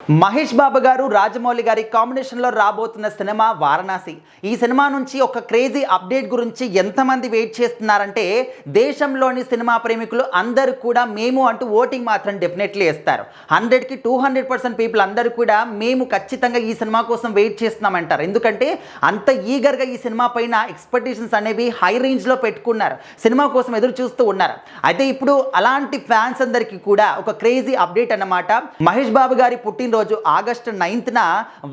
మహేష్ బాబు గారు రాజమౌళి గారి కాంబినేషన్లో రాబోతున్న సినిమా వారణాసి. ఈ సినిమా నుంచి ఒక క్రేజీ అప్డేట్ గురించి ఎంతమంది వెయిట్ చేస్తున్నారంటే దేశంలోని సినిమా ప్రేమికులు అందరూ కూడా మేము అంటూ ఓటింగ్ మాత్రం డెఫినెట్లీ ఇస్తారు. 100కి 200% పీపుల్ అందరూ కూడా మేము ఖచ్చితంగా ఈ సినిమా కోసం వెయిట్ చేస్తున్నామంటారు. ఎందుకంటే అంత ఈగర్గా ఈ సినిమా పైన ఎక్స్పెక్టేషన్స్ అనేవి హై రేంజ్లో పెట్టుకున్నారు, సినిమా కోసం ఎదురు చూస్తూ ఉన్నారు. అయితే ఇప్పుడు అలాంటి ఫ్యాన్స్ అందరికీ కూడా ఒక క్రేజీ అప్డేట్ అన్నమాట. మహేష్ బాబు గారి పుట్టినరోజు ఆగస్టు 9న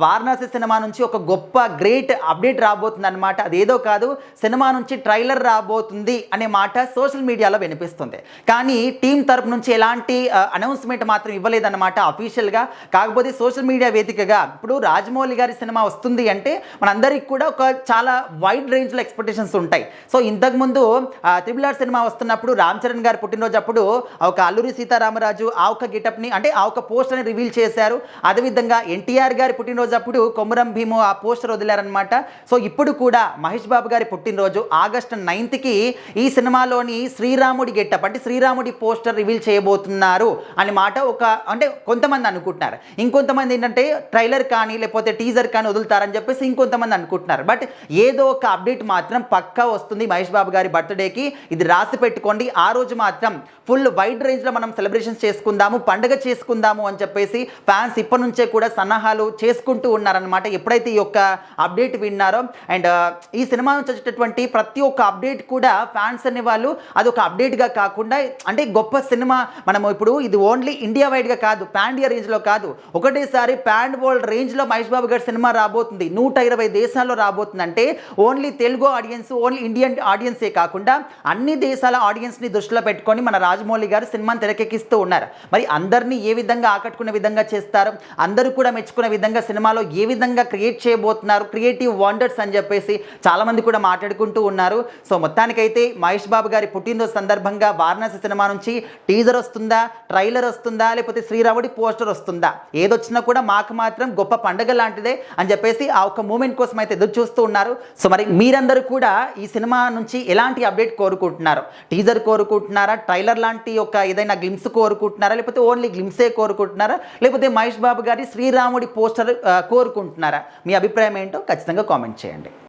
వారణాసి సినిమా నుంచి ఒక గొప్ప గ్రేట్ అప్డేట్ రాబోతుంది అనమాట. అదేదో కాదు, సినిమా నుంచి ట్రైలర్ రాబోతుంది అనే మాట సోషల్ మీడియాలో వినిపిస్తుంది. కానీ టీం తరపు నుంచి ఎలాంటి అనౌన్స్మెంట్ మాత్రం ఇవ్వలేదన్నమాట అఫీషియల్గా. కాకపోతే సోషల్ మీడియా వేదికగా ఇప్పుడు రాజమౌళి గారి సినిమా వస్తుంది అంటే మనందరికి కూడా ఒక చాలా వైడ్ రేంజ్లో ఎక్స్పెక్టేషన్స్ ఉంటాయి. సో ఇంతకుముందు RRR సినిమా వస్తున్నప్పుడు రామ్ చరణ్ గారి పుట్టినరోజు అప్పుడు ఒక అల్లూరి సీతారామరాజు ఆ ఒక గెటప్ని అంటే ఆ ఒక పోస్టర్ని రివీల్ చేశారు. అదేవిధంగా ఎన్టీఆర్ గారి పుట్టినరోజు అప్పుడు కొమరం భీము ఆ పోస్టర్ వదిలారనమాట. సో ఇప్పుడు కూడా మహేష్ బాబు గారి పుట్టినరోజు ఆగస్టు 9కి ఈ సినిమాలోని శ్రీరాముడి గెటప్ అంటే శ్రీరాముడి పోస్టర్ రివీల్ చేయబోతున్నారు అని మాట ఒక అంటే కొంతమంది అనుకుంటున్నారు. ఇంకొంతమంది ఏంటంటే ట్రైలర్ కానీ లేకపోతే టీజర్ కానీ వదులుతారని చెప్పేసి ఇంకొంతమంది అనుకుంటున్నారు. బట్ ఏదో ఒక అప్డేట్ మాత్రం పక్కా వస్తుంది మహేష్ బాబు గారి బర్త్డేకి. ఇది రాసి పెట్టుకోండి. ఆ రోజు మాత్రం ఫుల్ వైడ్ రేంజ్లో మనం సెలబ్రేషన్స్ చేసుకుందాము, పండుగ చేసుకుందాము అని చెప్పేసి ఫ్యాన్స్ ఇప్పటి నుంచే కూడా సన్నాహాలు చేసుకుంటూ ఉన్నారనమాట. ఎప్పుడైతే ఈ యొక్క అప్డేట్ విన్నారో అండ్ ఈ సినిమా నుంచి వచ్చేటటువంటి ప్రతి ఒక్క అప్డేట్ కూడా ఫ్యాన్స్ అనే వాళ్ళు అదొక అప్డేట్గా కాకుండా అంటే గొప్ప సినిమా మనము ఇప్పుడు ఇది ఓన్లీ ఇండియా వైడ్గా కాదు, పాన్ ఇండియా రేంజ్లో కాదు, ఒకటేసారి పాన్ వరల్డ్ రేంజ్లో మహేష్ బాబు గారి సినిమా రాబోతుంది. 120 దేశాల్లో రాబోతుంది. అంటే only Telugu audience, only Indian ఆడియన్సే కాకుండా అన్ని దేశాల ఆడియన్స్ని దృష్టిలో పెట్టుకొని మన రాజమౌళి గారు సినిమాని తెరకెక్కిస్తూ ఉన్నారు. మరి అందరినీ ఏ విధంగా ఆకట్టుకునే విధంగా చేస్తారు, అందరూ కూడా మెచ్చుకునే విధంగా సినిమాలో ఏ విధంగా క్రియేట్ చేయబోతున్నారు, క్రియేటివ్ వండర్స్ అని చెప్పేసి చాలామంది కూడా మాట్లాడుకుంటూ ఉన్నారు. సో మొత్తానికైతే మహేష్ బాబు గారి పుట్టినరోజు సందర్భంగా వారణాసి సినిమా నుంచి టీజర్ వస్తుందా, ట్రైలర్ వస్తుందా, లేకపోతే శ్రీరాముడి పోస్టర్ వస్తుందా, ఏదొచ్చినా కూడా మాకు మాత్రం గొప్ప పండుగ లాంటిదే అని చెప్పేసి ఆ ఒక మూమెంట్ కోసం అయితే ఎదురు చూస్తూ ఉన్నారు. సో మరి మీరందరూ కూడా ఈ సినిమా నుంచి ఎలాంటి అప్డేట్ కోరుకుంటున్నారు? టీజర్ కోరుకుంటున్నారా, ట్రైలర్ లాంటి ఒక ఏదైనా గ్లిమ్స్ కోరుకుంటున్నారా, లేకపోతే ఓన్లీ గ్లిమ్సే కోరుకుంటున్నారా, లేకపోతే మహేష్ బాబు గారి శ్రీరాముడి పోస్టర్ కోరుకుంటున్నారా? మీ అభిప్రాయం ఏంటో ఖచ్చితంగా కామెంట్ చేయండి.